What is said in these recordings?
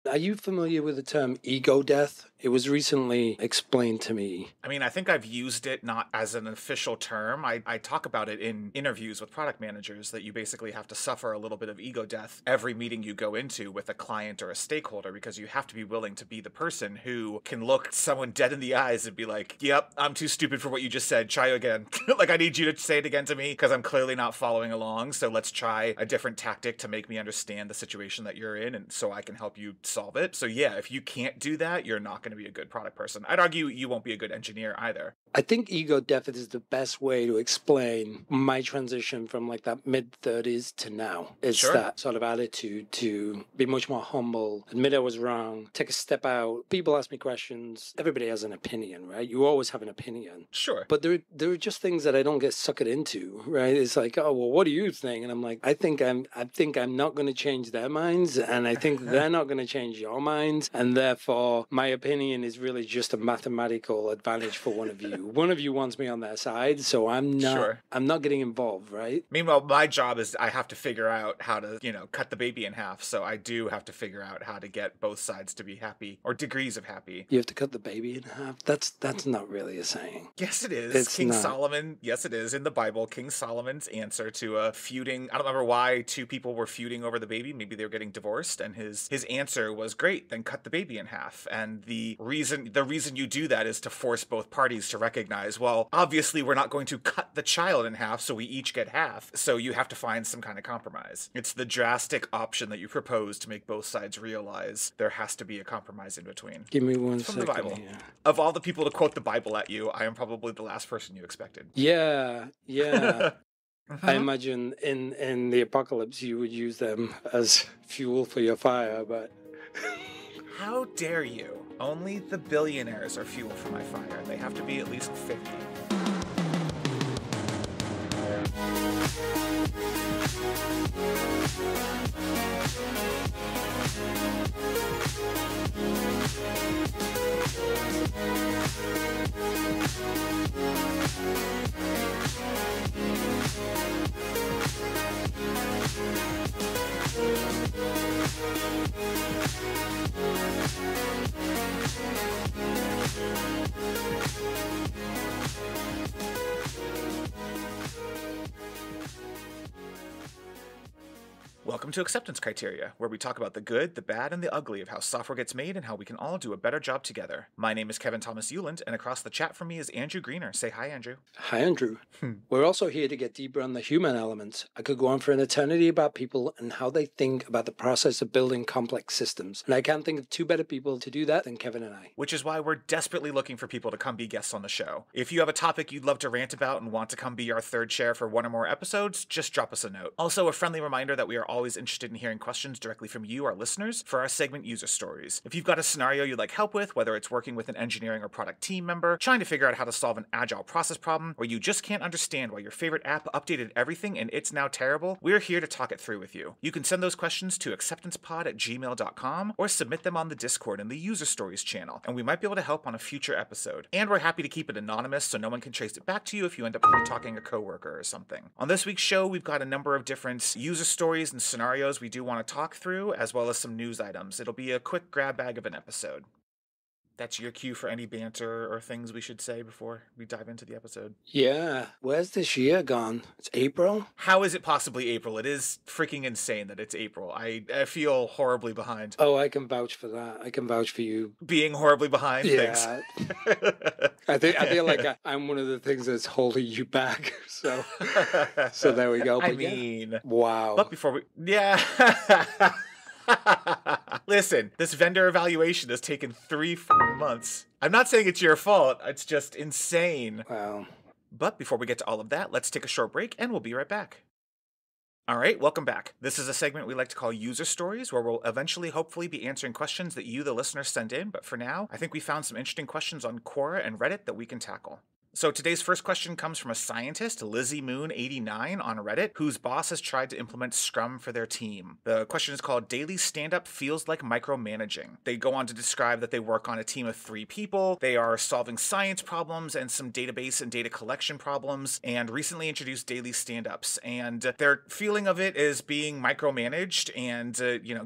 Are you familiar with the term ego death? It was recently explained to me. I mean, I think I've used it not as an official term. I talk about it in interviews with product managers that you basically have to suffer a little bit of ego death every meeting you go into with a client or a stakeholder, because you have to be willing to be the person who can look someone dead in the eyes and be like, yep, I'm too stupid for what you just said. Try again. Like, I need you to say it again to me because I'm clearly not following along. So let's try a different tactic to make me understand the situation that you're in and so I can help you solve it. So yeah, if you can't do that, you're not going to be a good product person. I'd argue you won't be a good engineer either. I think ego death is the best way to explain my transition from like that mid-30s to now. It's Sure. that sort of attitude to be much more humble, admit I was wrong, take a step out. People ask me questions. Everybody has an opinion, right? You always have an opinion. Sure. But there are just things that I don't get suckered into, right? It's like, oh, well, what do you think? And I'm like, I think I'm not going to change their minds, and I think they're not going to change your minds, and therefore my opinion is really just a mathematical advantage for one of you. One of you wants me on their side, so I'm not getting involved, right? Meanwhile, my job is I have to figure out how to, cut the baby in half. So I do have to figure out how to get both sides to be happy, or degrees of happy. You have to cut the baby in half? That's not really a saying. Yes, it is. It's King not. Solomon, yes, it is. In the Bible, King Solomon's answer to a feuding, I don't remember why two people were feuding over the baby. Maybe they were getting divorced, and his answer was, great, then cut the baby in half. And the reason you do that is to force both parties to recognize, well, obviously we're not going to cut the child in half, so we each get half. So you have to find some kind of compromise. It's the drastic option that you propose to make both sides realize there has to be a compromise in between. Give me one From second the Bible. here. Of all the people to quote the Bible at you, I am probably the last person you expected. Yeah. I imagine in the apocalypse you would use them as fuel for your fire, but How dare you? Only the billionaires are fuel for my fire. They have to be at least 50. Welcome to Acceptance Criteria, where we talk about the good, the bad, and the ugly of how software gets made and how we can all do a better job together. My name is Kevin Thomas Euland, and across the chat from me is Andrew Greener. Say hi, Andrew. hi, Andrew. We're also here to get deeper on the human elements. I could go on for an eternity about people and how they think about the process of building complex systems. And I can't think of two better people to do that than Kevin and I. Which is why we're desperately looking for people to come be guests on the show. If you have a topic you'd love to rant about and want to come be our third chair for one or more episodes, just drop us a note. Also, a friendly reminder that we are always interested in hearing questions directly from you, our listeners, for our segment User Stories. If you've got a scenario you'd like help with, whether it's working with an engineering or product team member, trying to figure out how to solve an agile process problem, or you just can't understand why your favorite app updated everything and it's now terrible, we're here to talk it through with you. You can send those questions to acceptancepod@gmail.com or submit them on the Discord in the User Stories channel, and we might be able to help on a future episode. And we're happy to keep it anonymous so no one can trace it back to you if you end up talking a coworker or something. On this week's show, we've got a number of different user stories and scenarios we do want to talk through, as well as some news items. It'll be a quick grab bag of an episode. That's your cue for any banter or things we should say before we dive into the episode. Yeah. Where's this year gone? It's April? How is it possibly April? It is freaking insane that it's April. I feel horribly behind. Oh, I can vouch for that. I can vouch for you. Being horribly behind? Yeah. Thanks. I feel like I'm one of the things that's holding you back. So there we go. I But mean... wow. But before we... Yeah. Listen, this vendor evaluation has taken 3 months. I'm not saying it's your fault. It's just insane. Wow. But before we get to all of that, let's take a short break and we'll be right back. All right, welcome back. This is a segment we like to call User Stories, where we'll eventually, hopefully, be answering questions that you, the listeners, send in. But for now, I think we found some interesting questions on Quora and Reddit that we can tackle. So today's first question comes from a scientist, Lizzie Moon 89 on Reddit, whose boss has tried to implement Scrum for their team. The question is called Daily Stand-Up Feels Like Micromanaging. They go on to describe that they work on a team of 3 people. They are solving science problems and some database and data collection problems, and recently introduced daily stand-ups. And their feeling of it is being micromanaged and,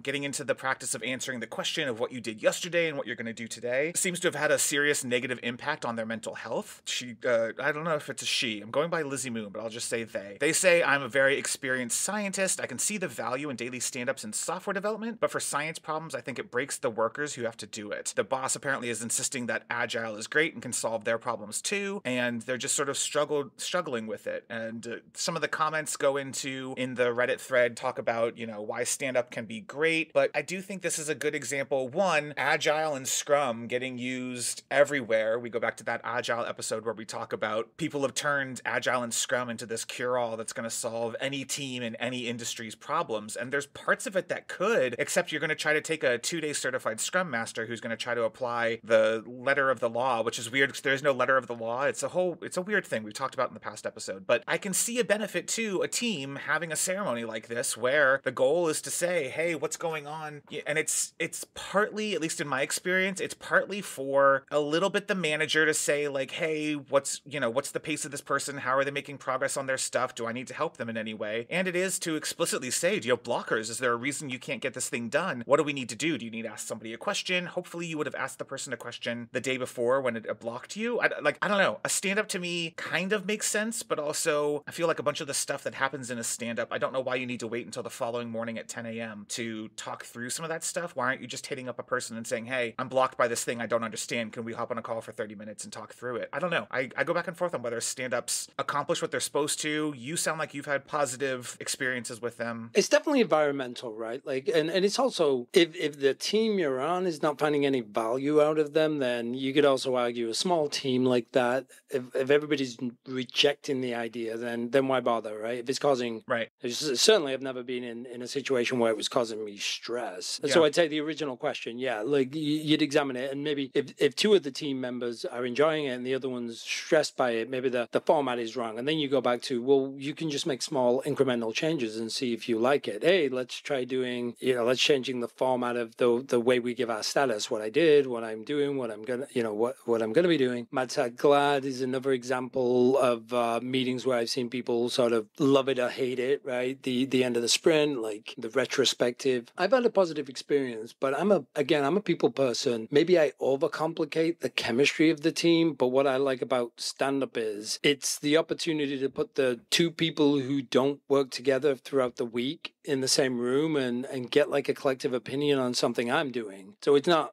getting into the practice of answering the question of what you did yesterday and what you're going to do today seems to have had a serious negative impact on their mental health. I don't know if it's a she. I'm going by Lizzie Moon, but I'll just say they. They say, I'm a very experienced scientist. I can see the value in daily stand-ups in software development, but for science problems, I think it breaks the workers who have to do it. The boss apparently is insisting that agile is great and can solve their problems too, and they're just sort of struggling with it. And some of the comments go in the Reddit thread, talk about, why stand-up can be great, but I do think this is a good example. One, agile and Scrum getting used everywhere. We go back to that agile episode where we talk about people have turned agile and Scrum into this cure-all that's going to solve any team in any industry's problems. And there's parts of it that could, except you're going to try to take a 2-day certified Scrum Master who's going to try to apply the letter of the law, which is weird because there's no letter of the law. It's a weird thing we've talked about in the past episode. But I can see a benefit to a team having a ceremony like this where the goal is to say, hey, what's going on? And it's partly, at least in my experience, it's partly for a little bit the manager to say like, hey, what's the pace of this person? How are they making progress on their stuff? Do I need to help them in any way? And it is to explicitly say, do you have blockers? Is there a reason you can't get this thing done? What do we need to do? Do you need to ask somebody a question? Hopefully you would have asked the person a question the day before when it blocked you. I don't know. A stand-up to me kind of makes sense, but also I feel like a bunch of the stuff that happens in a stand-up, I don't know why you need to wait until the following morning at 10 a.m. to talk through some of that stuff. Why aren't you just hitting up a person and saying, hey, I'm blocked by this thing I don't understand. Can we hop on a call for 30 minutes and talk through it? I don't know. I go back and forth on whether stand-ups accomplish what they're supposed to. You sound like you've had positive experiences with them. It's definitely environmental, right? And it's also, if the team you're on is not finding any value out of them, then you could also argue a small team like that, if everybody's rejecting the idea, then why bother, right? If it's causing, right. Certainly I've never been in a situation where it was causing me stress. Yeah. So I'd say the original question, you'd examine it, and maybe if 2 of the team members are enjoying it and the other one's stressed by it, maybe the format is wrong. And then you go back to, well, you can just make small incremental changes and see if you like it. Hey, let's try doing, let's changing the format of the way we give our status, what I did, what I'm doing, what I'm going to, what I'm going to be doing. Mad Glad is another example of meetings where I've seen people sort of love it or hate it, right? The end of the sprint, like the retrospective. I've had a positive experience, but I'm a people person. Maybe I overcomplicate the chemistry of the team, but what I like about stand-up is it's the opportunity to put the 2 people who don't work together throughout the week in the same room and get like a collective opinion on something I'm doing. So it's not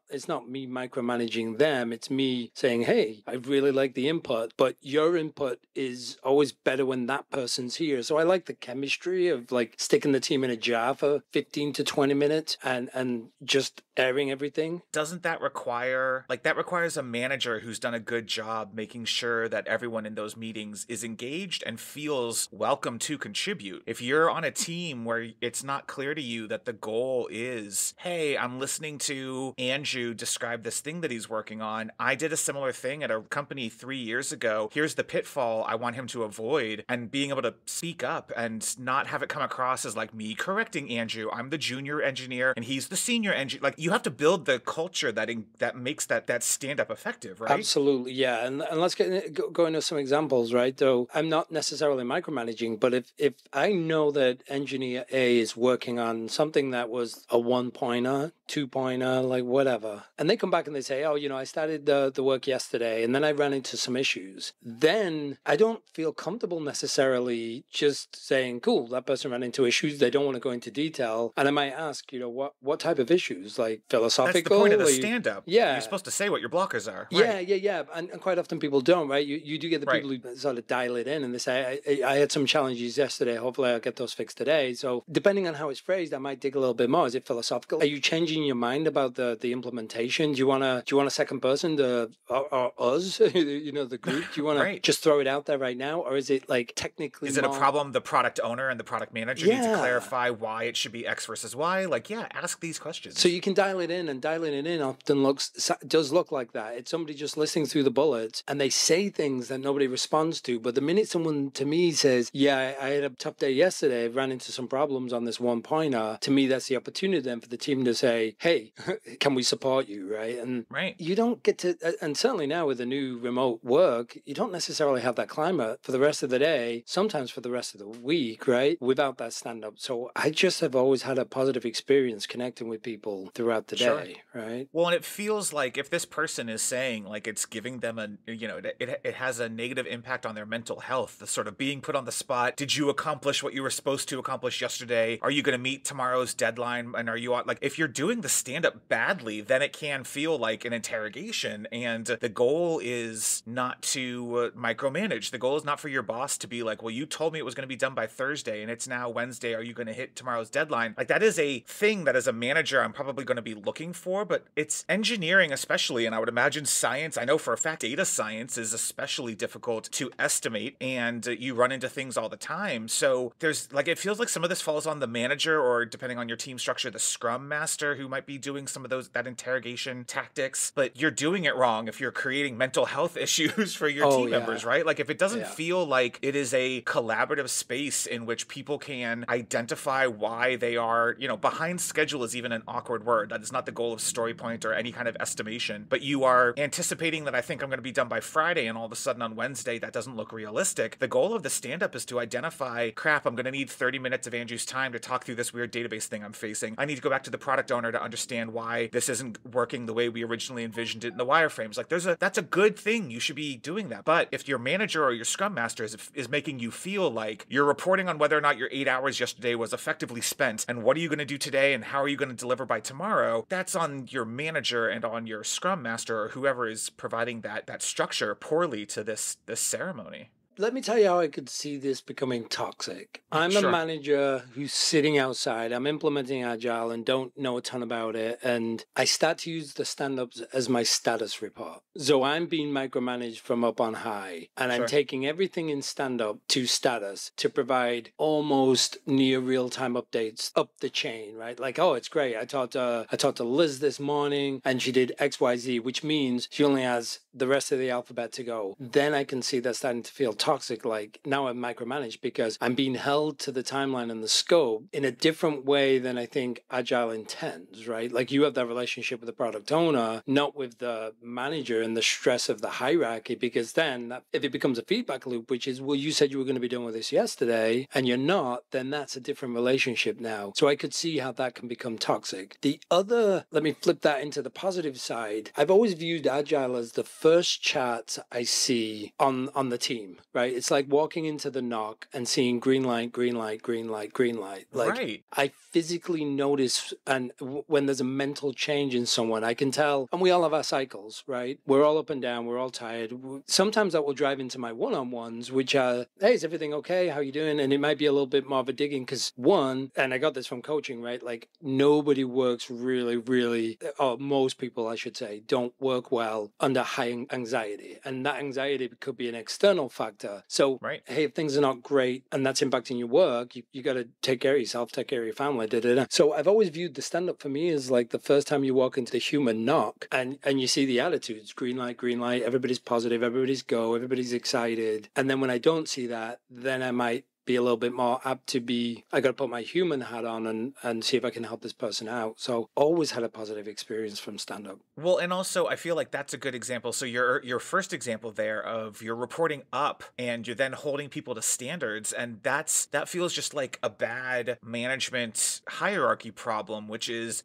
me micromanaging them. It's me saying, hey, I really like the input, but your input is always better when that person's here. So I like the chemistry of like sticking the team in a jar for 15 to 20 minutes and just airing everything. Doesn't that requires a manager who's done a good job making sure that everyone in those meetings is engaged and feels welcome to contribute. If you're on a team where it's not clear to you that the goal is, hey, I'm listening to Andrew describe this thing that he's working on. I did a similar thing at a company 3 years ago. Here's the pitfall I want him to avoid, and being able to speak up and not have it come across as like me correcting Andrew. I'm the junior engineer and he's the senior engineer. Like, you have to build the culture that makes that stand-up effective, right? Absolutely, yeah. And let's go into some examples, right? Though I'm not necessarily micromanaging, but if I know that engineer A is working on something that was a 1-pointer, 2-pointer, like whatever, and they come back and they say, oh, I started the work yesterday and then I ran into some issues, then I don't feel comfortable necessarily just saying, cool, that person ran into issues. They don't want to go into detail. And I might ask, what type of issues? Like philosophical? That's the point of the stand-up. Yeah. You're supposed to say what your blockers are. Right? Yeah. And quite often people don't, right? You do get the people who sort of dial it in and they say, I had some challenges yesterday. Hopefully I'll get those fixed today. So depending on how it's phrased, I might dig a little bit more. Is it philosophical? Are you changing your mind about the implementation? Do you want a second person or us, the group? Do you want to just throw it out there right now? Or is it like technically Is it a problem the product owner and the product manager need to clarify why it should be X versus Y? Like, ask these questions. So you can dial it in, and dialing it in often does look like that. It's somebody just listening through the bullets, and they say things that nobody responds to. But the minute someone to me says, yeah, I had a tough day yesterday, I ran into some problems on this one pointer, to me, that's the opportunity then for the team to say, hey, can we support you, right? And you don't get to, and certainly now with the new remote work, you don't necessarily have that climate for the rest of the day, sometimes for the rest of the week, right? Without that stand-up. So I just have always had a positive experience connecting with people throughout the day, right? Well, and it feels like if this person is saying like it's giving them it has a negative impact on their mental health, the sort of being put on the spot. Did you accomplish what you were supposed to accomplish yesterday? Are you going to meet tomorrow's deadline? And are you on, like, if you're doing the stand-up badly, then it can feel like an interrogation. And the goal is not to micromanage. The goal is not for your boss to be like, well, you told me it was going to be done by Thursday and it's now Wednesday. Are you going to hit tomorrow's deadline? Like, that is a thing that as a manager, I'm probably going to be looking for, but it's engineering especially, and I would imagine science. I know for a fact data science is especially difficult to estimate, and you run into things all the time. So there's like, it feels like some of this falls on the manager, or depending on your team structure, the scrum master, who might be doing some of that interrogation tactics. But you're doing it wrong if you're creating mental health issues for your team members, right? Like, if it doesn't feel like it is a collaborative space in which people can identify why they are, behind schedule is even an awkward word. That is not the goal of StoryPoint or any kind of estimation, but you are anticipating that I think I'm going to be done by Friday, and all of a sudden on Wednesday, that doesn't look realistic. The goal of the stand-up is to identify, crap, I'm going to need 30 minutes of Andrew's time to talk through this weird database thing I'm facing. I need to go back to the product owner to understand why this isn't working the way we originally envisioned it in the wireframes. Like, that's a good thing. You should be doing that. But if your manager or your scrum master is making you feel like you're reporting on whether or not your 8 hours yesterday was effectively spent, and what are you going to do today, and how are you going to deliver by tomorrow, that's on your manager and on your scrum master or whoever is providing that structure poorly to this ceremony. Let me tell you how I could see this becoming toxic. I'm a manager who's sitting outside. I'm implementing Agile and don't know a ton about it. And I start to use the stand-ups as my status report. So I'm being micromanaged from up on high. And I'm taking everything in stand-up to status to provide almost near real-time updates up the chain, right? Like, oh, it's great. I talked to Liz this morning and she did XYZ, which means she only has the rest of the alphabet to go. Then I can see that starting to feel toxic, like now I'm micromanaged because I'm being held to the timeline and the scope in a different way than I think Agile intends, right? Like, you have that relationship with the product owner, not with the manager and the stress of the hierarchy, because then if it becomes a feedback loop, which is, well, you said you were going to be done with this yesterday and you're not, then that's a different relationship now. So I could see how that can become toxic. Let me flip that into the positive side. I've always viewed Agile as the first chart I see on the team, right? It's like walking into the knock and seeing green light, green light, green light, green light. Like, I physically notice, and when there's a mental change in someone, I can tell, and we all have our cycles, right? We're all up and down, we're all tired. Sometimes that will drive into my one-on-ones, which are, hey, is everything okay? How you doing? And it might be a little bit more of a digging because and I got this from coaching, right? Like, nobody works really, or most people, I should say, don't work well under high anxiety. And that anxiety could be an external factor. So, hey, if things are not great and that's impacting your work, you got to take care of yourself, take care of your family. So I've always viewed the stand-up for me as like the first time you walk into the human knock and you see the attitudes, green light, everybody's positive, everybody's go, everybody's excited. And then when I don't see that, then I might be a little bit more apt to be, I got to put my human hat on and see if I can help this person out. So always had a positive experience from stand-up. Well, and also I feel like that's a good example. So your first example there of you're reporting up and you're then holding people to standards, and that feels just like a bad management hierarchy problem, which is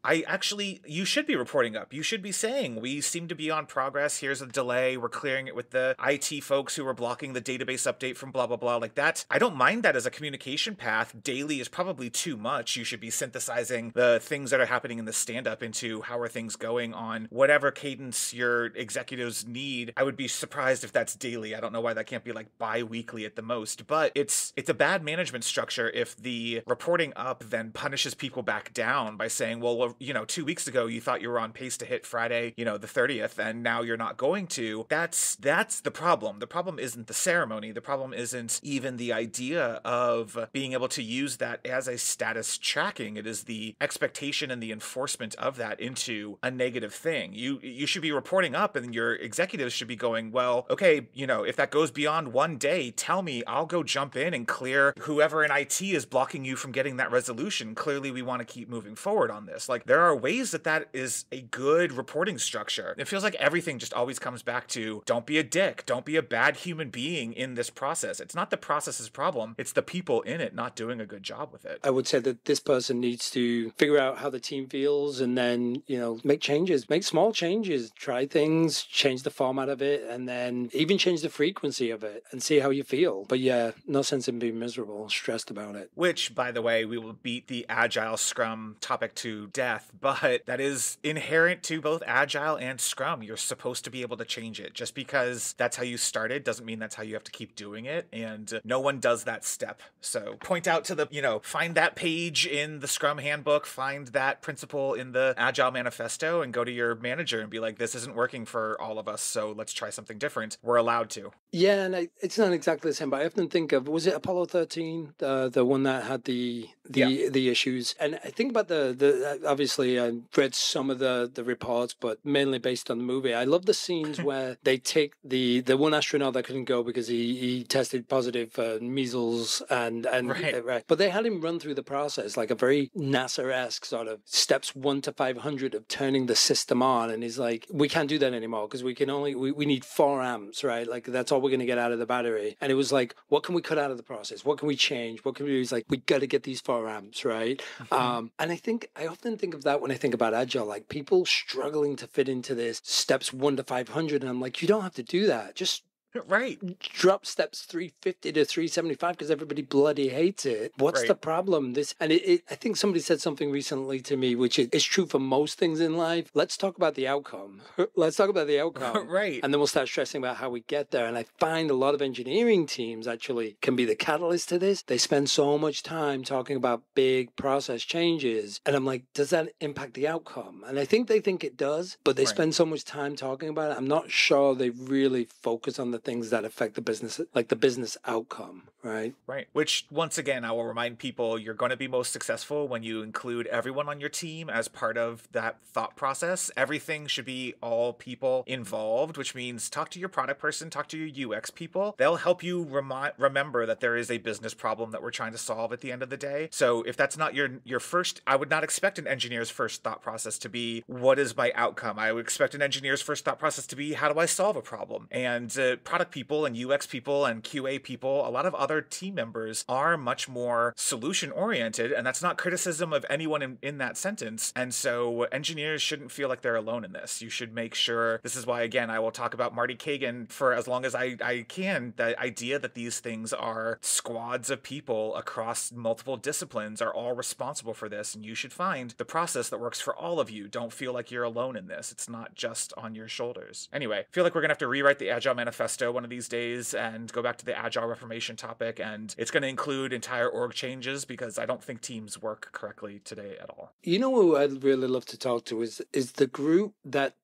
you should be reporting up. You should be saying, we seem to be on progress. Here's a delay. We're clearing it with the IT folks who are blocking the database update from blah, blah, blah. Like that. I don't mind that said, as a communication path, daily is probably too much. You should be synthesizing the things that are happening in the stand-up into how are things going on whatever cadence your executives need. I would be surprised if that's daily. I don't know why that can't be like bi-weekly at the most, but it's a bad management structure if the reporting up then punishes people back down by saying, well, 2 weeks ago you thought you were on pace to hit Friday, the 30th, and now you're not going to. That's the problem. The problem isn't the ceremony. The problem isn't even the idea of being able to use that as a status tracking. It is the expectation and the enforcement of that into a negative thing. You should be reporting up, and your executives should be going, well, okay, if that goes beyond one day, tell me, I'll go jump in and clear whoever in IT is blocking you from getting that resolution. Clearly, we want to keep moving forward on this. Like, there are ways that is a good reporting structure. It feels like everything just always comes back to, don't be a dick, don't be a bad human being in this process. It's not the process's problem, it's the people in it not doing a good job with it. I would say that this person needs to figure out how the team feels and then, make changes, make small changes, try things, change the format of it, and then even change the frequency of it and see how you feel. But yeah, no sense in being miserable, stressed about it. Which, by the way, we will beat the Agile Scrum topic to death, but that is inherent to both Agile and Scrum. You're supposed to be able to change it. Just because that's how you started doesn't mean that's how you have to keep doing it, and no one does that step. So point out to find that page in the Scrum handbook, find that principle in the Agile manifesto, and go to your manager and be like, this isn't working for all of us, so let's try something different. We're allowed to. Yeah, and it's not exactly the same, but I often think of, was it Apollo 13, the one that had the issues? And I think about the obviously I read some of the reports, but mainly based on the movie. I love the scenes where they take the one astronaut that couldn't go because he tested positive for measles and right. But they had him run through the process like a very NASA-esque sort of steps 1 to 500 of turning the system on, and he's like, we can't do that anymore because we need 4 amps, right? Like that's all we're going to get out of the battery. And it was like, what can we cut out of the process? What can we change? What can we do? He's like, we got to get these 4 amps, right? And I often think of that when I think about Agile, like people struggling to fit into this steps 1 to 500. And I'm like, you don't have to do that. Just right. Drop steps 350 to 375 because everybody bloody hates it. What's the problem? I think somebody said something recently to me, which is true for most things in life. Let's talk about the outcome. Let's talk about the outcome. Right. And then we'll start stressing about how we get there. And I find a lot of engineering teams actually can be the catalyst to this. They spend so much time talking about big process changes. And I'm like, does that impact the outcome? And I think they think it does, but they spend so much time talking about it. I'm not sure they really focus on the things that affect the business, like the business outcome, right? Right. Which, once again, I will remind people, you're going to be most successful when you include everyone on your team as part of that thought process. Everything should be all people involved, which means talk to your product person, talk to your UX people. They'll help you remember that there is a business problem that we're trying to solve at the end of the day. So if that's not your first, I would not expect an engineer's first thought process to be, what is my outcome? I would expect an engineer's first thought process to be, how do I solve a problem? And product people and UX people and QA people, a lot of other team members are much more solution oriented, and that's not criticism of anyone in that sentence. And so engineers shouldn't feel like they're alone in this. You should make sure, this is why, again, I will talk about Marty Kagan for as long as I can, the idea that these things are squads of people across multiple disciplines are all responsible for this, and you should find the process that works for all of you. Don't feel like you're alone in this. It's not just on your shoulders. Anyway, I feel like we're gonna have to rewrite the Agile Manifesto one of these days and go back to the Agile Reformation topic, and it's going to include entire org changes because I don't think teams work correctly today at all. You know who I'd really love to talk to is the group that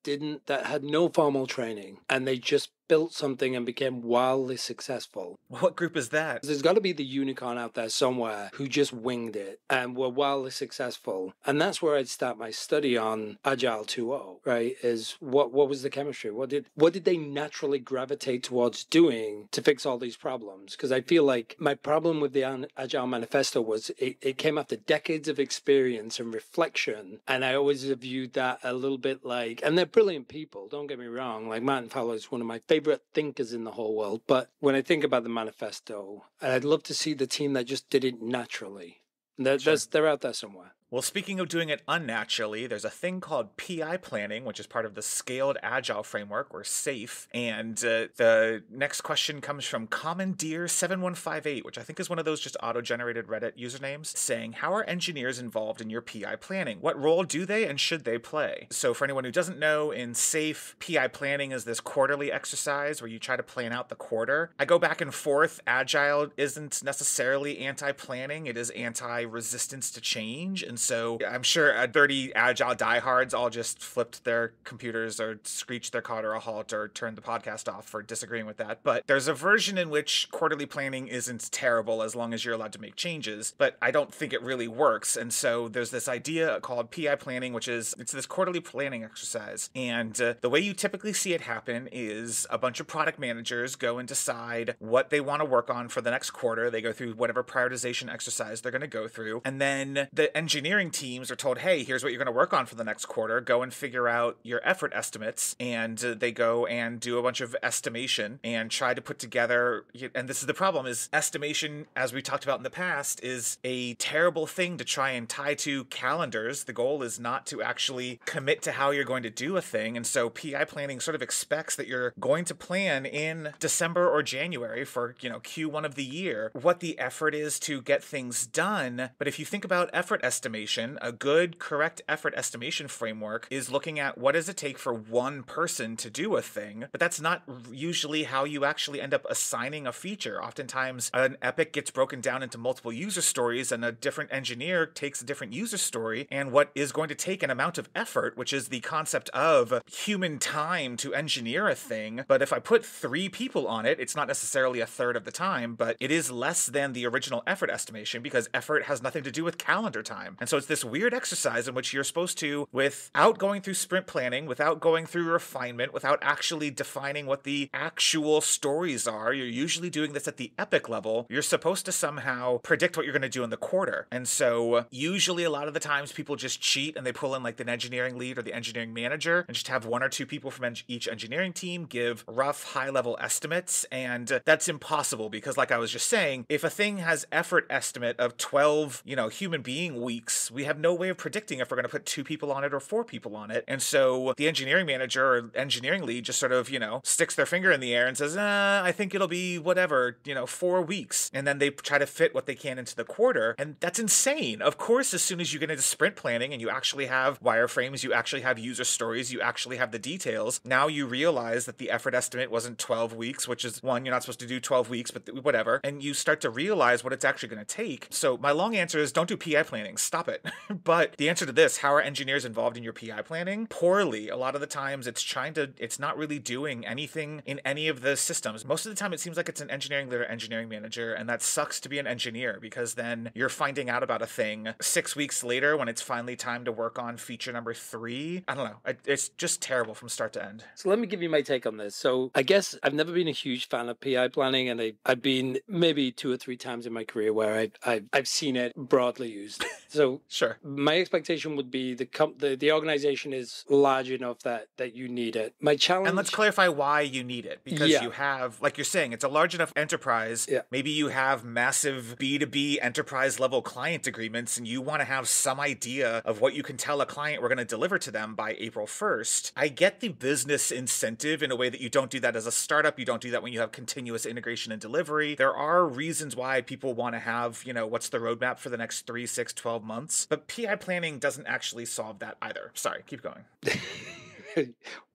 had no formal training and they just built something and became wildly successful. What group is that? There's got to be the unicorn out there somewhere who just winged it and were wildly successful. And that's where I'd start my study on Agile 2.0, right? Is what was the chemistry? What did they naturally gravitate towards doing to fix all these problems? Because I feel like my problem with the Agile Manifesto was it came after decades of experience and reflection. And I always viewed that a little bit like, and they're brilliant people, don't get me wrong. Like Martin Fowler is one of my favorite thinkers in the whole world. But when I think about the manifesto, I'd love to see the team that just did it naturally. They're out there somewhere. Well, speaking of doing it unnaturally, there's a thing called PI planning, which is part of the Scaled Agile Framework, or SAFe. And the next question comes from Commandeer7158, which I think is one of those just auto-generated Reddit usernames, saying, how are engineers involved in your PI planning? What role do they and should they play? So for anyone who doesn't know, in SAFe, PI planning is this quarterly exercise where you try to plan out the quarter. I go back and forth. Agile isn't necessarily anti-planning. It is anti-resistance to change. And so I'm sure 30 Agile diehards all just flipped their computers or screeched their car to a halt or turned the podcast off for disagreeing with that. But there's a version in which quarterly planning isn't terrible as long as you're allowed to make changes, but I don't think it really works. And so there's this idea called PI planning, which is it's this quarterly planning exercise. And the way you typically see it happen is a bunch of product managers go and decide what they want to work on for the next quarter. They go through whatever prioritization exercise they're going to go through. And then the engineering teams are told, hey, here's what you're going to work on for the next quarter. Go and figure out your effort estimates. And they go and do a bunch of estimation and try to put together, and this is the problem, is estimation, as we talked about in the past, is a terrible thing to try and tie to calendars. The goal is not to actually commit to how you're going to do a thing. And so PI planning sort of expects that you're going to plan in December or January for, Q1 of the year, what the effort is to get things done. But if you think about effort estimation, a good, correct effort estimation framework is looking at what does it take for one person to do a thing. But that's not usually how you actually end up assigning a feature. Oftentimes, an epic gets broken down into multiple user stories, and a different engineer takes a different user story, and what is going to take an amount of effort, which is the concept of human time to engineer a thing. But if I put 3 people on it, it's not necessarily a third of the time, but it is less than the original effort estimation because effort has nothing to do with calendar time. And so it's this weird exercise in which you're supposed to, without going through sprint planning, without going through refinement, without actually defining what the actual stories are, you're usually doing this at the epic level. You're supposed to somehow predict what you're going to do in the quarter. And so usually a lot of the times people just cheat and they pull in like the engineering lead or the engineering manager and just have 1 or 2 people from each engineering team give rough high-level estimates. And that's impossible because, like I was just saying, if a thing has effort estimate of 12, human being weeks, we have no way of predicting if we're going to put 2 people on it or 4 people on it. And so the engineering manager or engineering lead just sort of, sticks their finger in the air and says, I think it'll be whatever, 4 weeks. And then they try to fit what they can into the quarter. And that's insane. Of course, as soon as you get into sprint planning and you actually have wireframes, you actually have user stories, you actually have the details, now you realize that the effort estimate wasn't 12 weeks, which is one, you're not supposed to do 12 weeks, but whatever. And you start to realize what it's actually going to take. So my long answer is don't do PI planning. Stop it. But the answer to this, how are engineers involved in your PI planning? Poorly. A lot of the times it's not really doing anything in any of the systems. Most of the time it seems like it's an engineering leader, engineering manager, and that sucks to be an engineer because then you're finding out about a thing 6 weeks later when it's finally time to work on feature number 3. I don't know. It's just terrible from start to end. So let me give you my take on this. So I guess I've never been a huge fan of PI planning, and I've been maybe 2 or 3 times in my career where I've seen it broadly used. So sure, my expectation would be the organization is large enough that you need it. My challenge, and let's clarify why you need it, because you have, like you're saying, it's a large enough enterprise. Maybe you have massive B2B enterprise level client agreements, and you want to have some idea of what you can tell a client we're going to deliver to them by April 1st. I get the business incentive in a way that you don't do that as a startup. You don't do that when you have continuous integration and delivery. There are reasons why people want to have, what's the roadmap for the next 3, 6, 12 months. But PI planning doesn't actually solve that either. Sorry, keep going.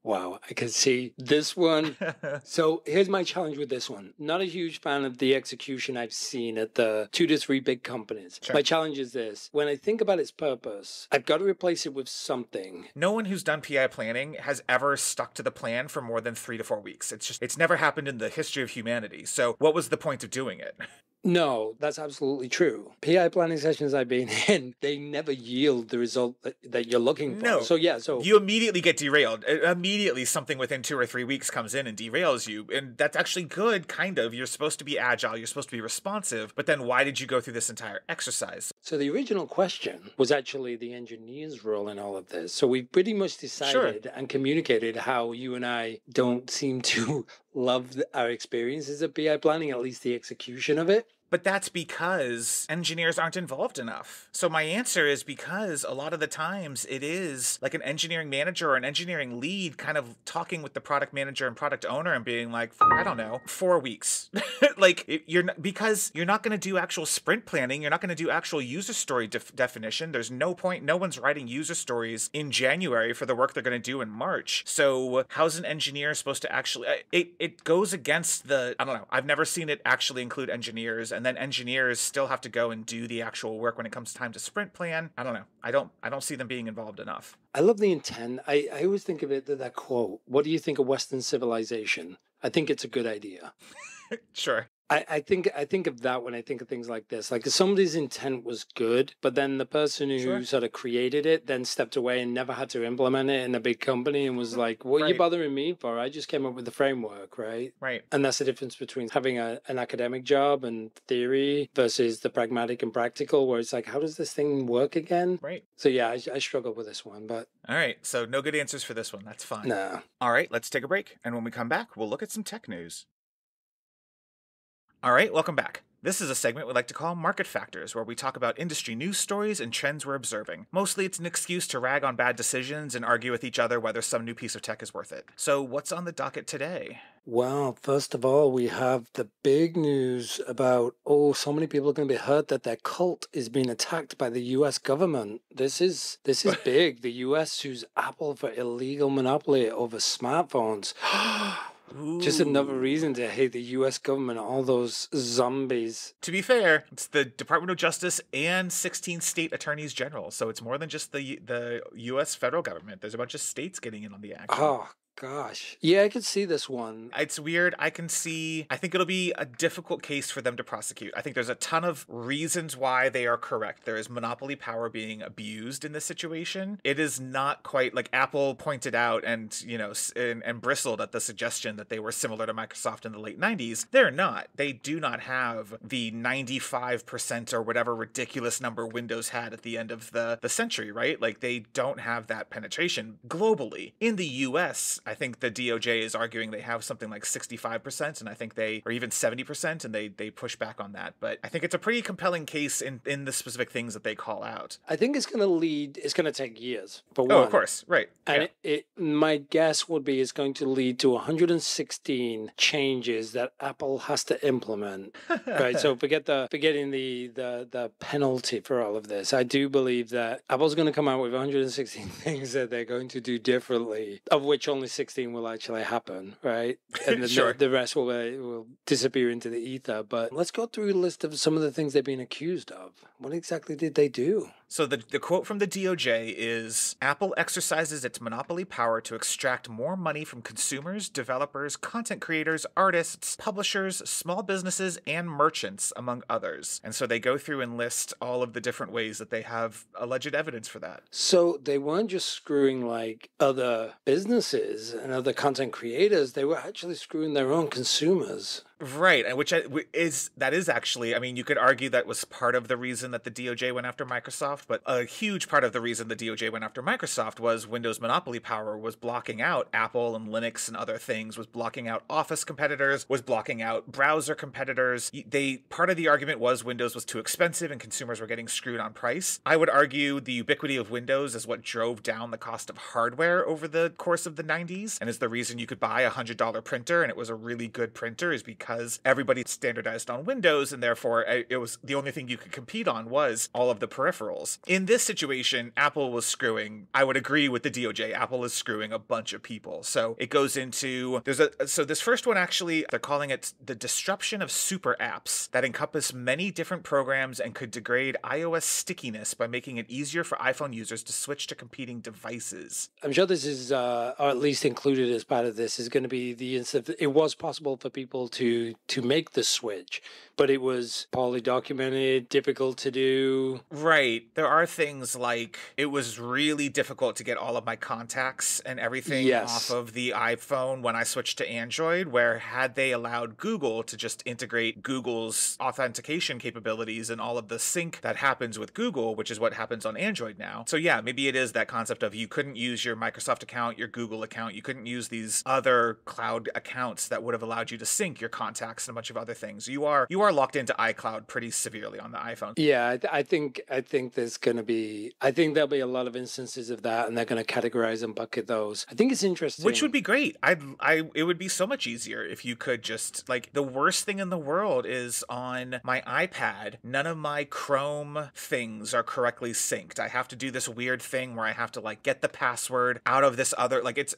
Wow, I can see this one. So here's my challenge with this one. Not a huge fan of the execution I've seen at the 2 to 3 big companies. Sure. My challenge is this. When I think about its purpose, I've got to replace it with something. No one who's done PI planning has ever stuck to the plan for more than 3 to 4 weeks. It's never happened in the history of humanity. So what was the point of doing it? No, that's absolutely true. PI planning sessions I've been in, they never yield the result that you're looking for. No. So you immediately get derailed. Immediately something within 2 or 3 weeks comes in and derails you. And that's actually good, kind of. You're supposed to be agile. You're supposed to be responsive. But then why did you go through this entire exercise? So the original question was actually the engineer's role in all of this. So we pretty much decided and communicated how you and I don't seem to love our experiences of PI planning, at least the execution of it. But that's because engineers aren't involved enough. So my answer is because a lot of the times it is like an engineering manager or an engineering lead kind of talking with the product manager and product owner and being like, I don't know, 4 weeks. Because you're not going to do actual sprint planning. You're not going to do actual user story definition. There's no point. No one's writing user stories in January for the work they're going to do in March. So how's an engineer supposed to actually, it goes against I don't know. I've never seen it actually include engineers, and then engineers still have to go and do the actual work when it comes time to sprint plan. I don't know. I don't see them being involved enough. I love the intent. I always think of it that quote, what do you think of Western civilization? I think it's a good idea. Sure. I think of that when I think of things like this. Like if somebody's intent was good, but then the person who sort of created it then stepped away and never had to implement it in a big company and was like, what are you bothering me for? I just came up with the framework, right? Right. And that's the difference between having an academic job and theory versus the pragmatic and practical, where it's like, how does this thing work again? Right. So yeah, I struggle with this one, but... All right, so no good answers for this one. That's fine. Nah. All right, let's take a break. And when we come back, we'll look at some tech news. All right, welcome back. This is a segment we like to call Market Factors, where we talk about industry news stories and trends we're observing. Mostly it's an excuse to rag on bad decisions and argue with each other whether some new piece of tech is worth it. So what's on the docket today? Well, first of all, we have the big news about, so many people are going to be hurt that their cult is being attacked by the U.S. government. This is big. The U.S. sues Apple for illegal monopoly over smartphones. Ooh. Just another reason to hate the U.S. government, all those zombies. To be fair, it's the Department of Justice and 16 state attorneys general, so it's more than just the U.S. federal government. There's a bunch of states getting in on the action. Oh, gosh. Yeah, I could see this one. It's weird. I think it'll be a difficult case for them to prosecute. I think there's a ton of reasons why they are correct. There is monopoly power being abused in this situation. It is not quite like Apple pointed out and bristled at the suggestion that they were similar to Microsoft in the late 90s. They're not. They do not have the 95% or whatever ridiculous number Windows had at the end of the century, right? Like they don't have that penetration globally. In the US, I think the DOJ is arguing they have something like 65%, and I think or even 70%, and they push back on that. But I think it's a pretty compelling case in the specific things that they call out. I think it's going to take years. For one. Oh, of course. Right. And my guess would be it's going to lead to 116 changes that Apple has to implement. Right. So forgetting the penalty for all of this. I do believe that Apple's going to come out with 116 things that they're going to do differently, of which only 16 will actually happen, right? And then sure. the rest will disappear into the ether. But let's go through a list of some of the things they've been accused of. What exactly did they do? So the quote from the DOJ is, Apple exercises its monopoly power to extract more money from consumers, developers, content creators, artists, publishers, small businesses, and merchants, among others. And so they go through and list all of the different ways that they have alleged evidence for that. So they weren't just screwing like other businesses and other content creators, they were actually screwing their own consumers. Right, and that is actually, I mean, you could argue that was part of the reason that the DOJ went after Microsoft, but a huge part of the reason the DOJ went after Microsoft was Windows monopoly power was blocking out Apple and Linux and other things, was blocking out Office competitors, was blocking out browser competitors. Part of the argument was Windows was too expensive and consumers were getting screwed on price. I would argue the ubiquity of Windows is what drove down the cost of hardware over the course of the 90s, and is the reason you could buy a $100 printer and it was a really good printer, is because everybody standardized on Windows, and therefore it was the only thing you could compete on was all of the peripherals. In this situation, Apple was screwing, I would agree with the DOJ, Apple is screwing a bunch of people. So it goes into, so this first one actually, they're calling it the disruption of super apps that encompass many different programs and could degrade iOS stickiness by making it easier for iPhone users to switch to competing devices. I'm sure this is, or at least included as part of this, is going to be the instance. It was possible for people to make the switch, but it was poorly documented, difficult to do. Right. There are things like it was really difficult to get all of my contacts and everything off of the iPhone when I switched to Android, where had they allowed Google to just integrate Google's authentication capabilities and all of the sync that happens with Google, which is what happens on Android now. So yeah, maybe it is that concept of you couldn't use your Microsoft account, your Google account, you couldn't use these other cloud accounts that would have allowed you to sync your contacts and a bunch of other things. You are locked into iCloud pretty severely on the iPhone. Yeah, I think there's going to be, I think there'll be a lot of instances of that, and they're going to categorize and bucket those. I think it's interesting. Which would be great. It would be so much easier if you could just, like, the worst thing in the world is on my iPad, none of my Chrome things are correctly synced. I have to do this weird thing where I have to, like, get the password out of this other, like, it's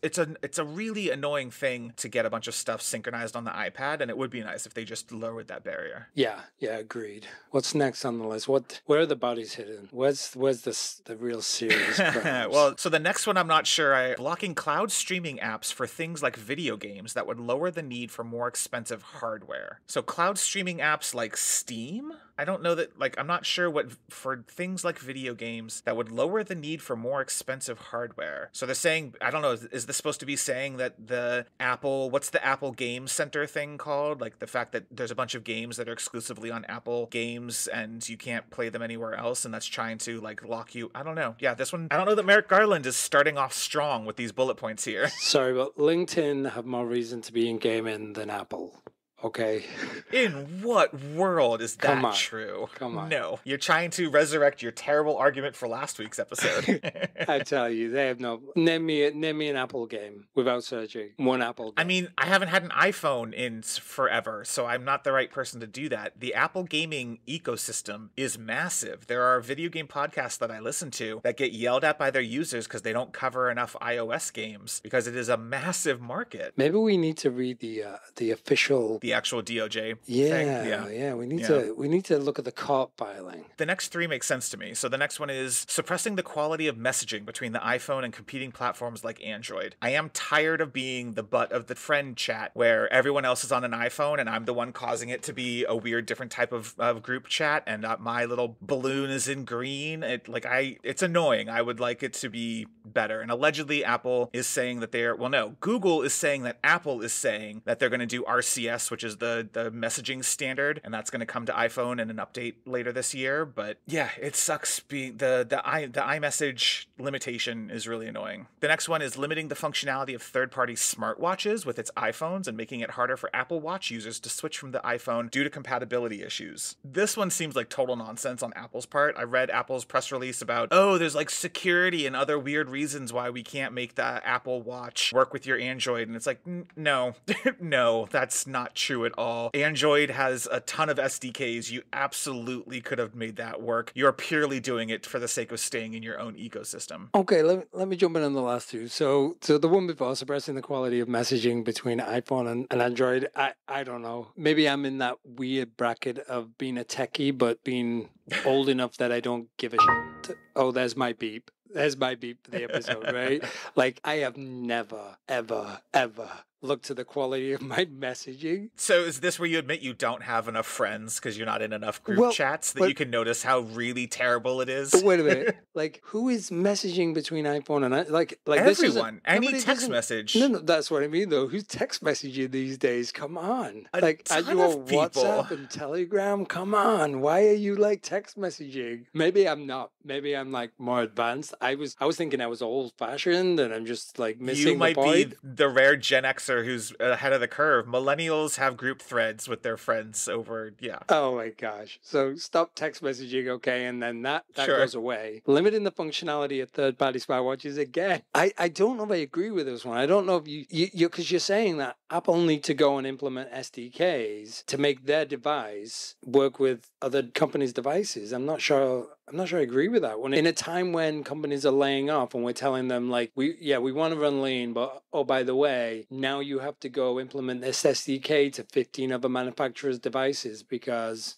a really annoying thing to get a bunch of stuff synchronized on the iPad, and it would be nice if they just lowered that barrier. Yeah, agreed. What's next on the list? Where are the bodies hidden? Where's the real serious crimes? Well, so the next one, I'm not sure. Blocking cloud streaming apps for things like video games that would lower the need for more expensive hardware. So cloud streaming apps like Steam? I don't know that, like, I'm not sure what, for things like video games that would lower the need for more expensive hardware. So they're saying, I don't know, is this supposed to be saying that what's the Apple Game Center thing called? Like the fact that there's a bunch of games that are exclusively on Apple games and you can't play them anywhere else, and that's trying to, like, lock you. I don't know. Yeah, this one, I don't know that Merrick Garland is starting off strong with these bullet points here. Sorry, but LinkedIn have more reason to be in gaming than Apple. Okay. In what world is that true? Come on. No. You're trying to resurrect your terrible argument for last week's episode. I tell you, they have no... Name me an Apple game without searching. One Apple game. I mean, I haven't had an iPhone in forever, so I'm not the right person to do that. The Apple gaming ecosystem is massive. There are video game podcasts that I listen to that get yelled at by their users because they don't cover enough iOS games, because it is a massive market. Maybe we need to read the official... The actual DOJ thing. Yeah. We need to look at the court filing. The next three make sense to me. So the next one is suppressing the quality of messaging between the iPhone and competing platforms like Android. I am tired of being the butt of the friend chat where everyone else is on an iPhone and I'm the one causing it to be a weird different type of group chat, and my little balloon is in green. It's annoying. I would like it to be better. And allegedly Apple is saying that Google is saying that Apple is saying that they're going to do RCS, which is the messaging standard, and that's going to come to iPhone in an update later this year. But yeah, it sucks. Being the iMessage limitation is really annoying. The next one is limiting the functionality of third-party smartwatches with its iPhones and making it harder for Apple Watch users to switch from the iPhone due to compatibility issues. This one seems like total nonsense on Apple's part. I read Apple's press release about, there's like security and other weird reasons why we can't make the Apple Watch work with your Android, and it's like, no, no, that's not true at all. Android has a ton of SDKs. You absolutely could have made that work. You're purely doing it for the sake of staying in your own ecosystem. Okay, let me jump in on the last two. So the one before, suppressing the quality of messaging between iPhone and Android, I don't know. Maybe I'm in that weird bracket of being a techie, but being old enough that I don't give a shit. Oh, there's my beep. There's my beep for the episode, right? Like, I have never, ever, ever look to the quality of my messaging. So is this where you admit you don't have enough friends because you're not in enough group chats that you can notice how really terrible it is? But wait a minute. Like, who is messaging between iPhone and like everyone? Any text message. No, that's what I mean though. Who's text messaging these days? Come on. Are you on WhatsApp and Telegram? Come on. Why are you like text messaging? Maybe I'm not. Maybe I'm like more advanced. I was thinking I was old fashioned and I'm just like missing the point. You might be the rare Gen Xer who's ahead of the curve. Millennials have group threads with their friends over, Oh my gosh. So stop text messaging, okay, and then that goes away. Limiting the functionality of third-party smartwatches again. I don't know if I agree with this one. I don't know if you because you're saying that Apple need to go and implement SDKs to make their device work with other companies' devices. I'm not sure I agree with that one. In a time when companies are laying off and we're telling them like, we want to run lean, but by the way, now you have to go implement this SDK to 15 other manufacturers' devices because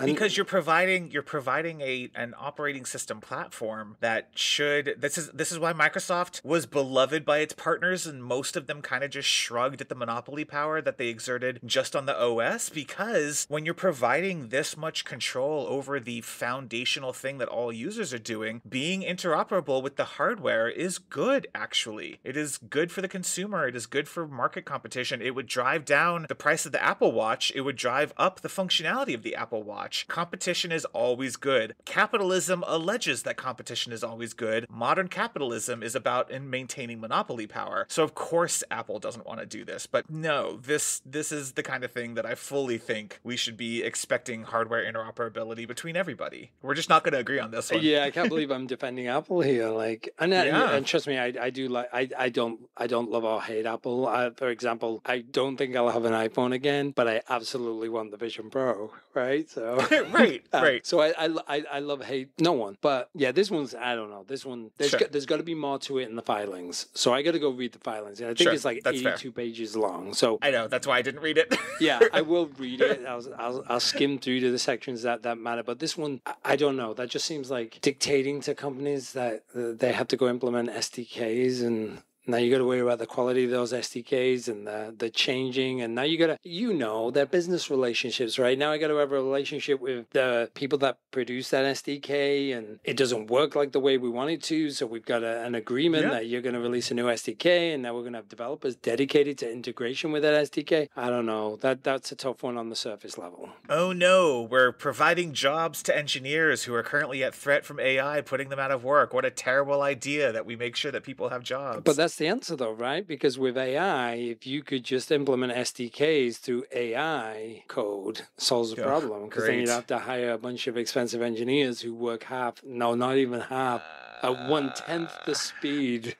because you're providing an operating system platform that should. This is why Microsoft was beloved by its partners, and most of them kind of just shrugged at the monopoly power that they exerted just on the OS. Because when you're providing this much control over the foundational thing that all users are doing, being interoperable with the hardware is good. Actually, it is good for the consumer. It is good for market competition. It would drive down the price of the Apple Watch. It would drive up the functionality of the Apple Watch. Competition is always good. Capitalism alleges that competition is always good. Modern capitalism is about maintaining monopoly power. So of course Apple doesn't want to do this. But no, this is the kind of thing that I fully think we should be expecting hardware interoperability between everybody. We're just not going to agree on this one. Yeah, I can't believe I'm defending Apple here. Like, and trust me, I do like. I don't love or hate Apple. For example, I don't think I'll have an iPhone again, but I absolutely want the Vision Pro. Right. So right. So I love hate no one, but yeah, this one's I don't know. This one there's got to be more to it in the filings. So I got to go read the filings, and I think it's like 82 pages long. So I know that's why I didn't read it. Yeah, I will read it. I'll skim through to the sections that matter. But this one, I don't know. That just seems like dictating to companies that they have to go implement SDKs, and now you got to worry about the quality of those SDKs and the changing. And now you got to, their business relationships, right? Now I got to have a relationship with the people that produce that SDK, and it doesn't work like the way we want it to. So we've got an agreement that you're going to release a new SDK, and now we're going to have developers dedicated to integration with that SDK. I don't know. That's a tough one on the surface level. Oh no, we're providing jobs to engineers who are currently at threat from AI, putting them out of work. What a terrible idea that we make sure that people have jobs. But that's the answer though, right? Because with AI, if you could just implement SDKs through AI code, solves the problem. Because then you'd have to hire a bunch of expensive engineers who work not even half, at 1/10 the speed.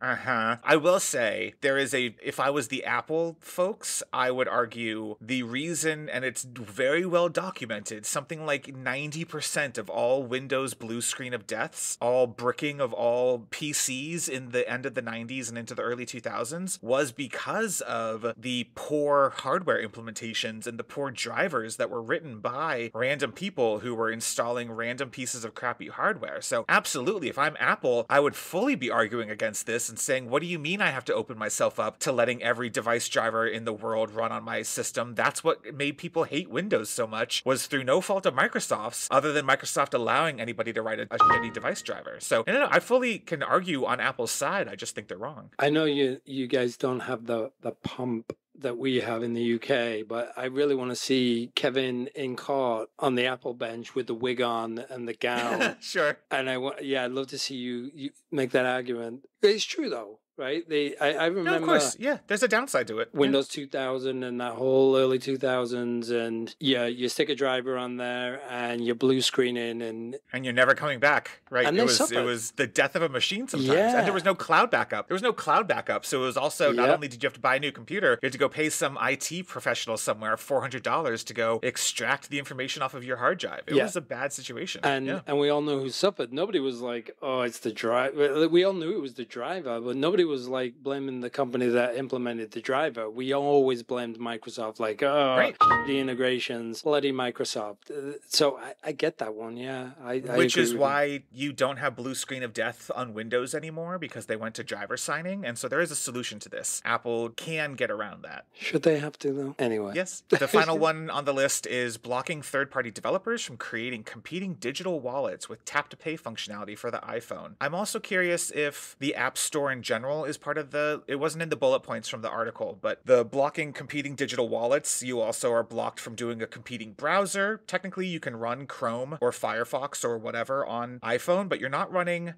I will say if I was the Apple folks, I would argue the reason, and it's very well documented, something like 90% of all Windows blue screen of deaths, all bricking of all PCs in the end of the 90s and into the early 2000s was because of the poor hardware implementations and the poor drivers that were written by random people who were installing random pieces of crappy hardware. So absolutely, if I'm Apple, I would fully be arguing against this and saying, what do you mean I have to open myself up to letting every device driver in the world run on my system? That's what made people hate Windows so much, was through no fault of Microsoft's, other than Microsoft allowing anybody to write a shitty device driver. So no, I fully can argue on Apple's side. I just think they're wrong. I know you guys don't have the pump that we have in the UK, but I really want to see Kevin in court on the Apple bench with the wig on and the gown. Sure. And I'd love to see you make that argument. It's true though, right? I remember. No, of course, yeah. There's a downside to it. Windows 2000 and that whole early 2000s, and you stick a driver on there and you're blue screening, and you're never coming back, right? And it was the death of a machine sometimes, and there was no cloud backup. So it was also not only did you have to buy a new computer, you had to go pay some IT professional somewhere $400 to go extract the information off of your hard drive. It was a bad situation, and we all know who suffered. Nobody was like, "Oh, it's the driver." We all knew it was the driver, but nobody was like blaming the company that implemented the driver. We always blamed Microsoft, like, the integrations, bloody Microsoft. So I get that one, yeah. Which is why you don't have blue screen of death on Windows anymore, because they went to driver signing, and so there is a solution to this. Apple can get around that. Should they have to, though? Anyway. Yes. The final one on the list is blocking third-party developers from creating competing digital wallets with tap-to-pay functionality for the iPhone. I'm also curious if the App Store in general is part of it wasn't in the bullet points from the article, but the blocking competing digital wallets, you also are blocked from doing a competing browser. Technically, you can run Chrome or Firefox or whatever on iPhone, but you're not running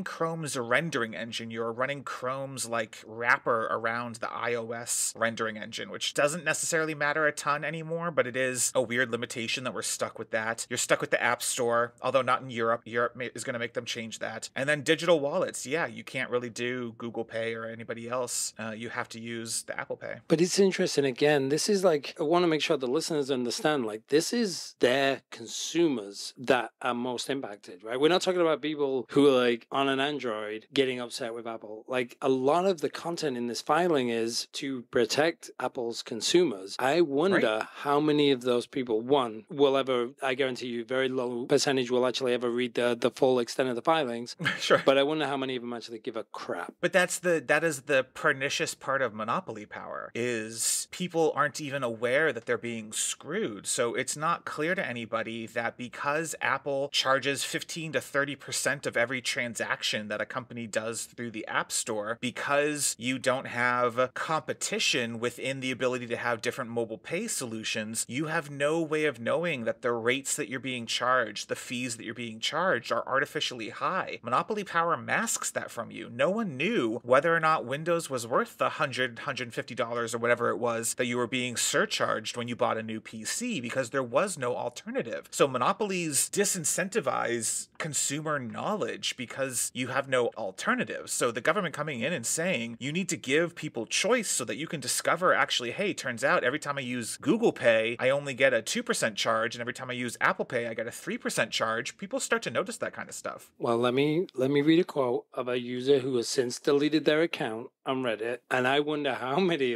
Chrome's rendering engine. You're running Chrome's like wrapper around the iOS rendering engine, which doesn't necessarily matter a ton anymore, but it is a weird limitation that we're stuck with that. You're stuck with the App Store, although not in Europe. Europe is going to make them change that. And then digital wallets, you can't really do Google Pay or anybody else. You have to use the Apple Pay. But it's interesting, again, this is like, I want to make sure the listeners understand, like, this is their consumers that are most impacted, right? We're not talking about people who are like on an Android getting upset with Apple. Like, a lot of the content in this filing is to protect Apple's consumers. I wonder how many of those people, one, will ever, I guarantee you, very low percentage will actually ever read the full extent of the filings. Sure. But I wonder how many of them actually give a crap. But that is the pernicious part of monopoly power, is people aren't even aware that they're being screwed. So it's not clear to anybody that because Apple charges 15 to 30% of every transaction that a company does through the App Store, because you don't have competition within the ability to have different mobile pay solutions, you have no way of knowing that the rates that you're being charged, the fees that you're being charged, are artificially high. Monopoly power masks that from you. No one knew whether or not Windows was worth the $150 or whatever it was that you were being surcharged when you bought a new PC, because there was no alternative. So monopolies disincentivize consumer knowledge because you have no alternative. So the government coming in and saying you need to give people choice so that you can discover, actually, hey, turns out every time I use Google Pay, I only get a 2% charge, and every time I use Apple Pay, I get a 3% charge. People start to notice that kind of stuff. Well, let me read a quote of a user who has since deleted their account on Reddit, and I wonder how many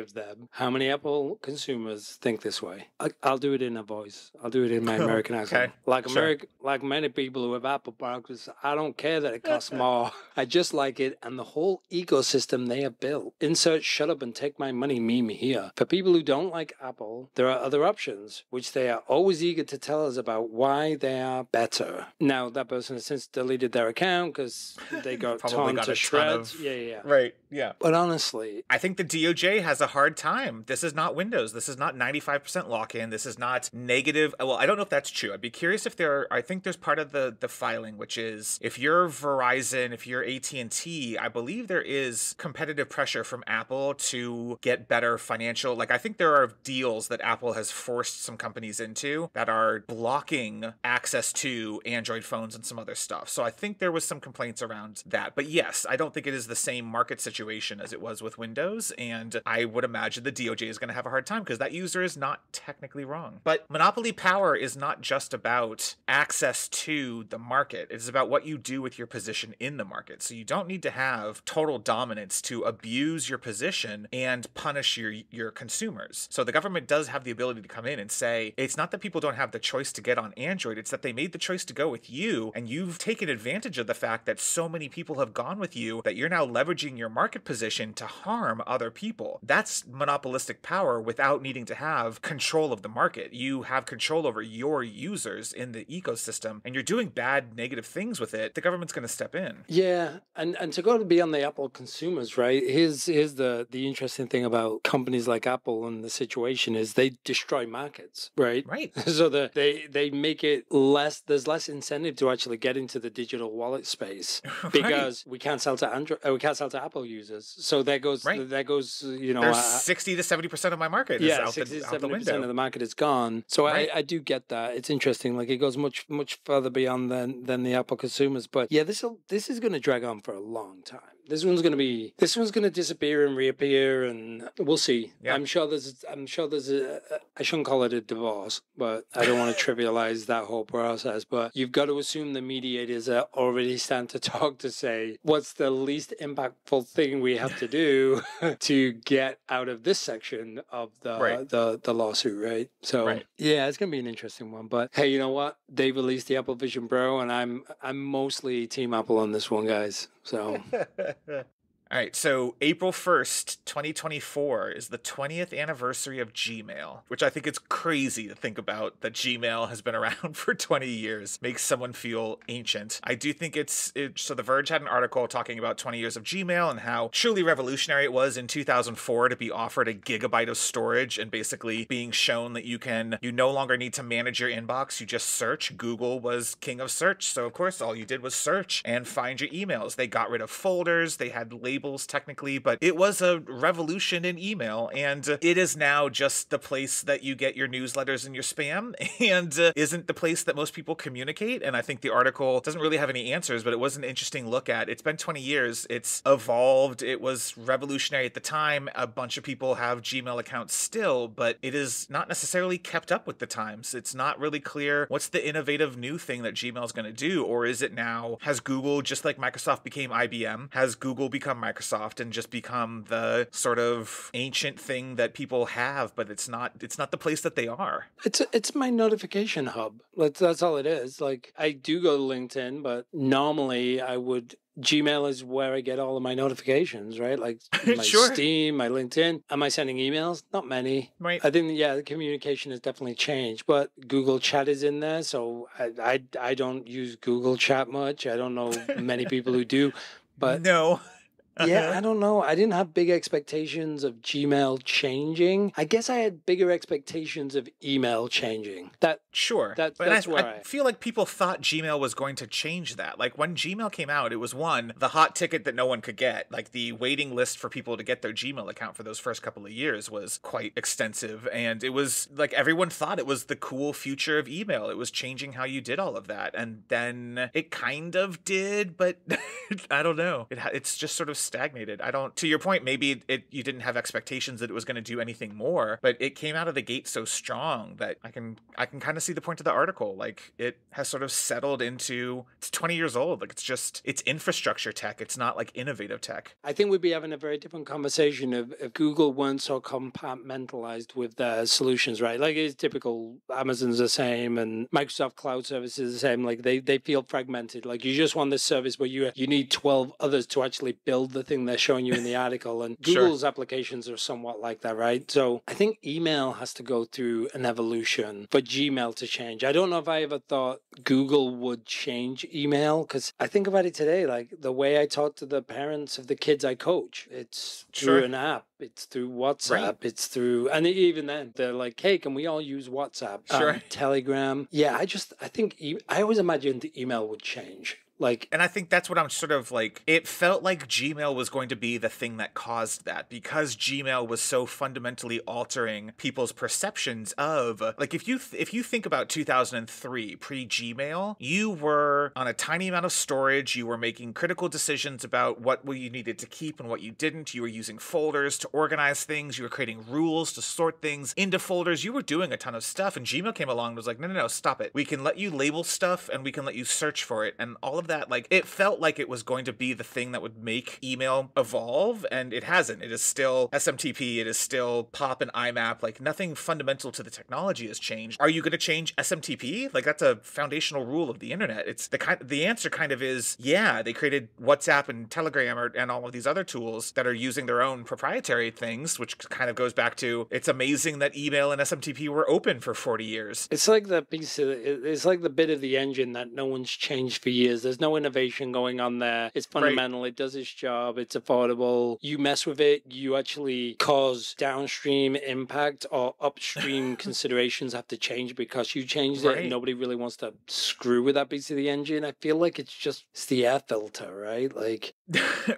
Apple consumers think this way. I'll do it in a voice. I'll do it in my American accent. Okay. Like many people who have Apple products, I don't care that it costs more. I just like it and the whole ecosystem they have built. Insert "shut up and take my money" meme here. For people who don't like Apple, there are other options, which they are always eager to tell us about why they are better. Now, that person has since deleted their account because they got torn to shreds. Yeah. Right, yeah. But honestly, I think the DOJ has a hard time. This is not Windows. This is not 95% lock-in. This is not negative. Well, I don't know if that's true. I'd be curious if I think there's part of the filing, which is if you're Verizon, if you're AT&T, I believe there is competitive pressure from Apple to get better financial. Like, I think there are deals that Apple has forced some companies into that are blocking access to Android phones and some other stuff. So I think there was some complaints around that. But yes, I don't think it is the same market situation as it was with Windows, and I would imagine the DOJ is going to have a hard time because that user is not technically wrong. But monopoly power is not just about access to the market. It's about what you do with your position in the market. So you don't need to have total dominance to abuse your position and punish your consumers. So the government does have the ability to come in and say, it's not that people don't have the choice to get on Android, it's that they made the choice to go with you, and you've taken advantage of the fact that so many people have gone with you that you're now leveraging your market position to harm other people. That's monopolistic power without needing to have control of the market. You have control over your users in the ecosystem, and you're doing bad, negative things with it. The government's going to step in. Yeah, and to go beyond the Apple consumers, right? Here's the interesting thing about companies like Apple and the situation is they destroy markets, right? Right. So they make it less. There's less incentive to actually get into the digital wallet space because we can't sell to Android. We can't sell to Apple users. So there goes. There's 60 to 70% of my market is out 60 to 70% of the market is gone. So right. I do get that. It's interesting. Like, it goes much further beyond than the Apple consumers. But yeah, this is going to drag on for a long time. This one's going to disappear and reappear, and we'll see. Yeah. I'm sure there's I shouldn't call it a divorce, but I don't want to trivialize that whole process. But you've got to assume the mediators are already starting to talk to say, what's the least impactful thing we have to do to get out of this section of the lawsuit, right? So yeah, it's going to be an interesting one. But hey, you know what? They released the Apple Vision Pro, and I'm mostly Team Apple on this one, guys. So All right, so April 1st, 2024 is the 20th anniversary of Gmail, which I think it's crazy to think about that Gmail has been around for 20 years. Makes someone feel ancient. I do think so The Verge had an article talking about 20 years of Gmail and how truly revolutionary it was in 2004 to be offered a gigabyte of storage and basically being shown that you no longer need to manage your inbox, you just search. Google was king of search, so of course all you did was search and find your emails. They got rid of folders, they had labels technically, but it was a revolution in email, and it is now just the place that you get your newsletters and your spam, and isn't the place that most people communicate. And I think the article doesn't really have any answers, but it was an interesting look at. It's been 20 years, it's evolved, it was revolutionary at the time. A bunch of people have Gmail accounts still, but it is not necessarily kept up with the times. It's not really clear what's the innovative new thing that Gmail is going to do, or is it now, has Google, just like Microsoft became IBM, has Google become Microsoft and just become the sort of ancient thing that people have, but it's not the place that they are. It's my notification hub. That's all it is. Like, I do go to LinkedIn, but normally I would Gmail is where I get all of my notifications, right? Like my Sure. Steam, my LinkedIn. Am I sending emails? Not many. Right. I think, yeah, the communication has definitely changed, but Google Chat is in there. So I don't use Google Chat much. I don't know many people who do, but No. yeah, I don't know. I didn't have big expectations of Gmail changing. I guess I had bigger expectations of email changing. Sure. That's But where I feel like people thought Gmail was going to change that. Like when Gmail came out, it was the hot ticket that no one could get. Like the waiting list for people to get their Gmail account for those first couple of years was quite extensive. And it was like everyone thought it was the cool future of email. It was changing how you did all of that. And then it kind of did, but I don't know. It's just sort of stagnated. To your point, maybe you didn't have expectations that it was going to do anything more, but it came out of the gate so strong that I can kind of see the point of the article. Like it has sort of settled into, it's 20 years old. Like it's infrastructure tech. It's not like innovative tech. I think we'd be having a very different conversation if Google weren't so compartmentalized with their solutions, right? Like it's typical. Amazon's the same and Microsoft Cloud Services the same. Like they feel fragmented. Like you just want this service where you need 12 others to actually build the thing they're showing you in the article. And Google's applications are somewhat like that, right? So I think email has to go through an evolution for Gmail to change. I don't know if I ever thought Google would change email, because I think about it today, like the way I talk to the parents of the kids I coach, it's through an app, it's through WhatsApp, it's through, and even then they're like, hey, can we all use WhatsApp? Telegram. Yeah, I think I always imagined the email would change. And I think that's what I'm sort of like, it felt like Gmail was going to be the thing that caused that, because Gmail was so fundamentally altering people's perceptions of, like, if you think about 2003, pre-Gmail, you were on a tiny amount of storage, you were making critical decisions about what you needed to keep and what you didn't, you were using folders to organize things, you were creating rules to sort things into folders, you were doing a ton of stuff, and Gmail came along and was like, no, stop it. We can let you label stuff and we can let you search for it, and all of that, like, it felt like it was going to be the thing that would make email evolve, and it hasn't. It is still SMTP, it is still POP and IMAP, like nothing fundamental to the technology has changed. Are you going to change SMTP? Like that's a foundational rule of the internet. It's the answer kind of is, yeah, they created WhatsApp and Telegram and all of these other tools that are using their own proprietary things, which kind of goes back to, it's amazing that email and SMTP were open for 40 years. It's like the piece of it's like the bit of the engine that no one's changed for years. There's no innovation going on there. It's fundamental. It does its job. It's affordable. You mess with it, you actually cause downstream impact, or upstream considerations have to change because you changed it, and nobody really wants to screw with that piece of the engine. I feel like it's the air filter, right? Like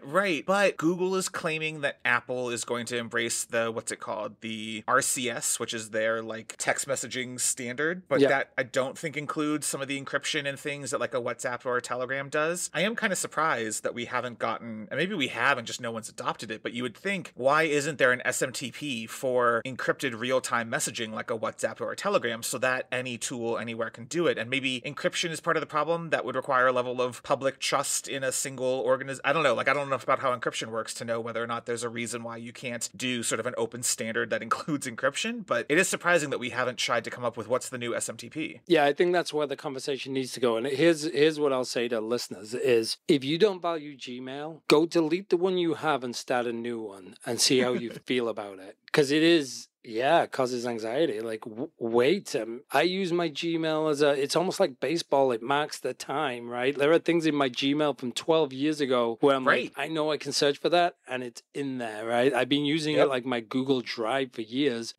right. But Google is claiming that Apple is going to embrace the RCS, which is their like text messaging standard, but that I don't think includes some of the encryption and things that like a WhatsApp or a Telegram does. I am kind of surprised that we haven't gotten, and maybe we have and just no one's adopted it, but you would think, why isn't there an SMTP for encrypted real-time messaging like a WhatsApp or a Telegram, so that any tool anywhere can do it? And maybe encryption is part of the problem. That would require a level of public trust in a single organization. I don't know. Like, I don't know enough about how encryption works to know whether or not there's a reason why you can't do sort of an open standard that includes encryption, but it is surprising that we haven't tried to come up with what's the new SMTP. Yeah, I think that's where the conversation needs to go. And here's what I'll say to listeners is, if you don't value Gmail, go delete the one you have and start a new one and see how you feel about it. Because it causes anxiety. Like, wait, I use my Gmail it's almost like baseball. It marks the time, right? There are things in my Gmail from 12 years ago where I'm like, I know I can search for that and it's in there, right? I've been using it like my Google Drive for years.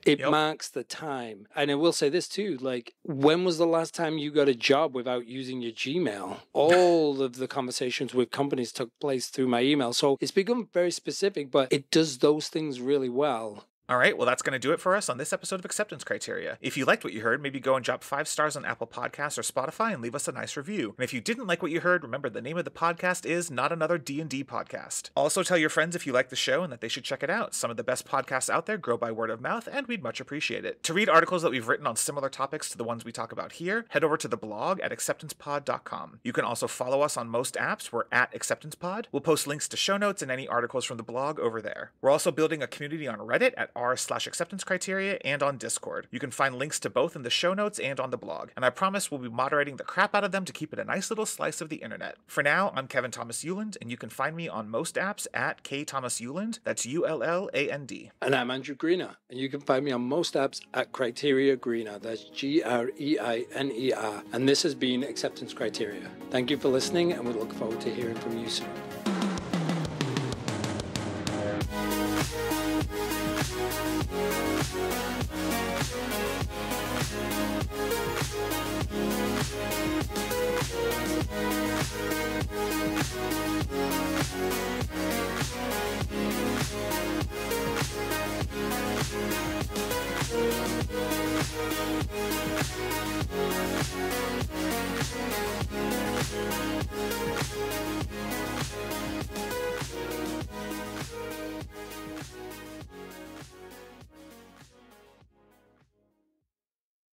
It marks the time. And I will say this too, like, when was the last time you got a job without using your Gmail? All of the conversations with companies took place through my email. So it's become very specific, but it does those things really well. All right, well, that's going to do it for us on this episode of Acceptance Criteria. If you liked what you heard, maybe go and drop 5 stars on Apple Podcasts or Spotify and leave us a nice review. And if you didn't like what you heard, remember the name of the podcast is Not Another D&D Podcast. Also tell your friends if you like the show and that they should check it out. Some of the best podcasts out there grow by word of mouth, and we'd much appreciate it. To read articles that we've written on similar topics to the ones we talk about here, head over to the blog at acceptancepod.com. You can also follow us on most apps. We're at AcceptancePod. We'll post links to show notes and any articles from the blog over there. We're also building a community on Reddit at r/acceptance criteria and on Discord. You can find links to both in the show notes and on the blog, and I promise we'll be moderating the crap out of them to keep it a nice little slice of the internet. For now, I'm Kevin Thomas Euland, and you can find me on most apps at kthomaseuland. That's ULLAND. And I'm Andrew Greener, and you can find me on most apps at Criteria Greener. That's GREINER. And this has been Acceptance Criteria. Thank you for listening, and we look forward to hearing from you soon.